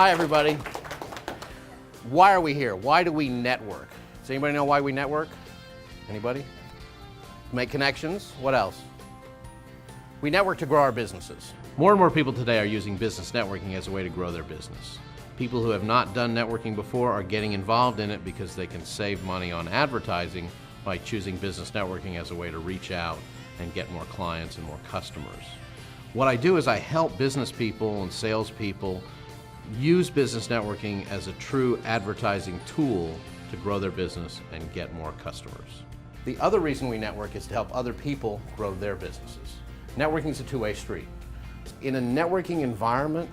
Hi, everybody. Why are we here? Why do we network? Does anybody know why we network? Anybody? Make connections. What else? We network to grow our businesses. More and more people today are using business networking as a way to grow their business. People who have not done networking before are getting involved in it because they can save money on advertising by choosing business networking as a way to reach out and get more clients and more customers. What I do is I help business people and salespeople use business networking as a true advertising tool to grow their business and get more customers. The other reason we network is to help other people grow their businesses. Networking is a two-way street. In a networking environment,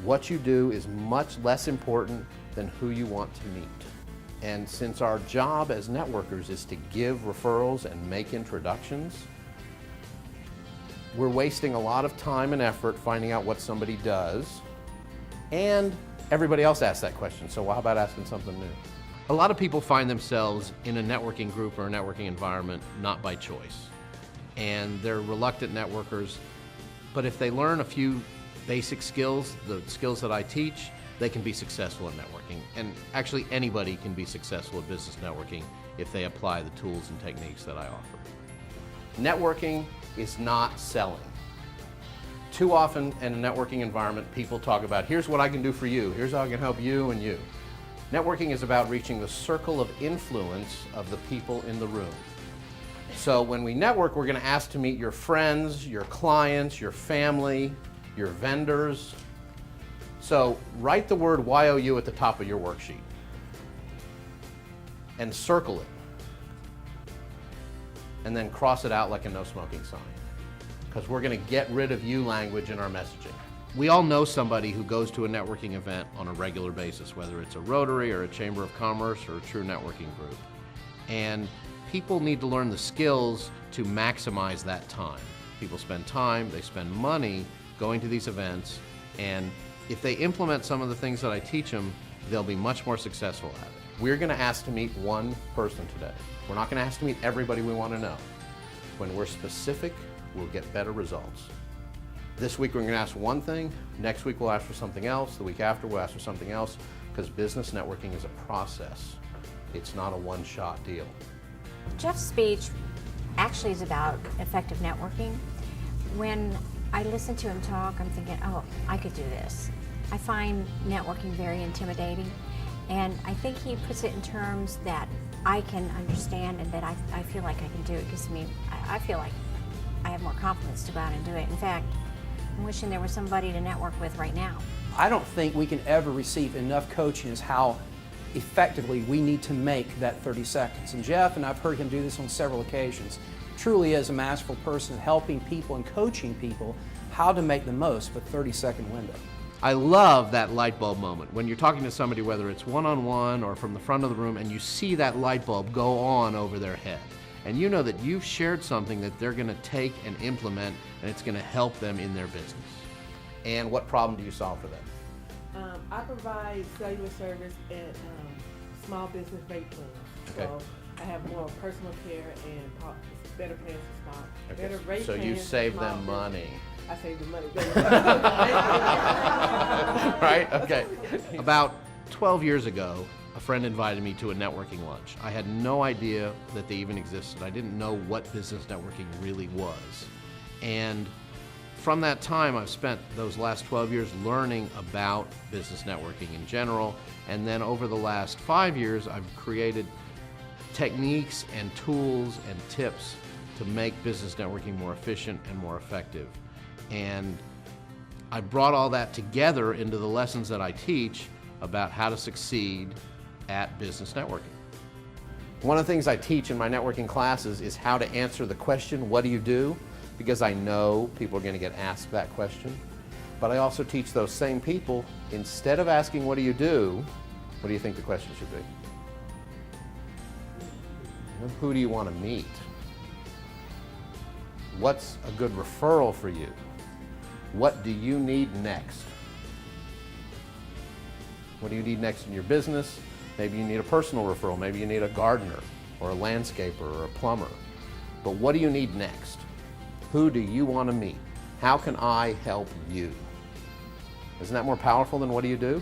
what you do is much less important than who you want to meet. And since our job as networkers is to give referrals and make introductions, we're wasting a lot of time and effort finding out what somebody does, and everybody else asks that question, so how about asking something new? A lot of people find themselves in a networking group or a networking environment not by choice, and they're reluctant networkers, but if they learn a few basic skills, the skills that I teach, they can be successful in networking. And actually anybody can be successful at business networking if they apply the tools and techniques that I offer. Networking is not selling. Too often in a networking environment, people talk about, here's what I can do for you, here's how I can help you and you. Networking is about reaching the circle of influence of the people in the room. So when we network, we're going to ask to meet your friends, your clients, your family, your vendors. So write the word YOU at the top of your worksheet and circle it. And then cross it out like a no smoking sign, because we're going to get rid of you language in our messaging. We all know somebody who goes to a networking event on a regular basis, whether it's a Rotary or a Chamber of Commerce or a true networking group. And people need to learn the skills to maximize that time. People spend time, they spend money going to these events, and if they implement some of the things that I teach them, they'll be much more successful at it. We're going to ask to meet one person today. We're not going to ask to meet everybody we want to know. When we're specific, we'll get better results. This week we're going to ask one thing, next week we'll ask for something else, the week after we'll ask for something else, because business networking is a process. It's not a one-shot deal. Jeff's speech actually is about effective networking. When I listen to him talk, I'm thinking, oh, I could do this. I find networking very intimidating, and I think he puts it in terms that I can understand and that I feel like I can do. It gives me, I feel like I have more confidence to go out and do it. In fact, I'm wishing there was somebody to network with right now. I don't think we can ever receive enough coaching as how effectively we need to make that 30 seconds. And Jeff, and I've heard him do this on several occasions, truly is a masterful person helping people and coaching people how to make the most of a 30-second window. I love that light bulb moment when you're talking to somebody, whether it's one-on-one or from the front of the room, and you see that light bulb go on over their head. And you know that you've shared something that they're going to take and implement, and it's going to help them in their business. And what problem do you solve for them? I provide cellular service at small business rate plans. Okay. So I have more personal care and better plans for small. Okay. Better rate So you plans save for small them money. I save the money. Right? Okay. About 12 years ago, a friend invited me to a networking lunch. I had no idea that they even existed. I didn't know what business networking really was. And from that time, I've spent those last 12 years learning about business networking in general. And then over the last 5 years, I've created techniques and tools and tips to make business networking more efficient and more effective. And I brought all that together into the lessons that I teach about how to succeed at business networking. One of the things I teach in my networking classes is how to answer the question, what do you do? Because I know people are going to get asked that question. But I also teach those same people, instead of asking what do you do, what do you think the question should be? Who do you want to meet? What's a good referral for you? What do you need next? What do you need next in your business? Maybe you need a personal referral. Maybe you need a gardener or a landscaper or a plumber. But what do you need next? Who do you want to meet? How can I help you? Isn't that more powerful than what do you do?